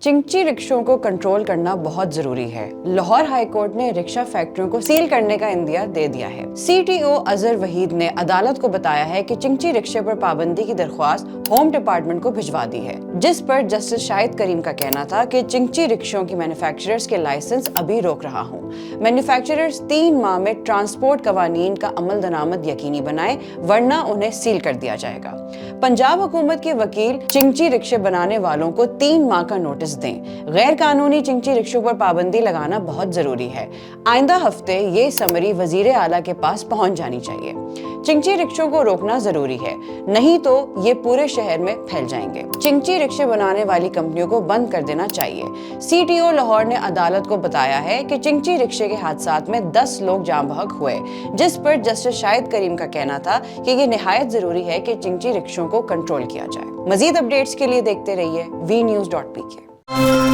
चिंची रिक्शों को कंट्रोल करना बहुत जरूरी है। लाहौर हाई कोर्ट ने रिक्शा फैक्ट्रियों को सील करने का इंदिया दे दिया है। CTO अजहर वहीद ने अदालत को बताया है कि चिंची रिक्शे पर पाबंदी की दरख्वास्त होम डिपार्टमेंट को भिजवा दी है, जिस पर जस्टिस शाहिद करीम का कहना था कि चिंची रिक्शों की मैन्युफैक्चरर्स के लाइसेंस अभी रोक रहा हूँ। मैन्युफैक्चरर्स 3 माह में ट्रांसपोर्ट कवानीन का अमल दरामद यकीनी बनाए, वरना उन्हें सील कर दिया जाएगा। पंजाब हुकूमत के वकील चिंची रिक्शे बनाने वालों को 3 माह का नोटिस दें। गैर कानूनी चिंची रिक्शों पर पाबंदी लगाना बहुत जरूरी है। आइंदा हफ्ते ये समरी वजीर आला के पास पहुंच जानी चाहिए। चिंची रिक्शों को रोकना जरूरी है, नहीं तो ये पूरे शहर में फैल जाएंगे। चिंची रिक्शे बनाने वाली कंपनियों को बंद कर देना चाहिए। CTO लाहौर ने अदालत को बताया है कि चिंची रिक्शे के हादसात में 10 लोग जाँ बहक हुए, जिस पर जस्टिस शाहिद करीम का कहना था कि ये निहायत जरूरी है कि चिंची रिक्शों को कंट्रोल किया जाए। मजीद अपडेट्स के लिए देखते रहिए VNews.pk।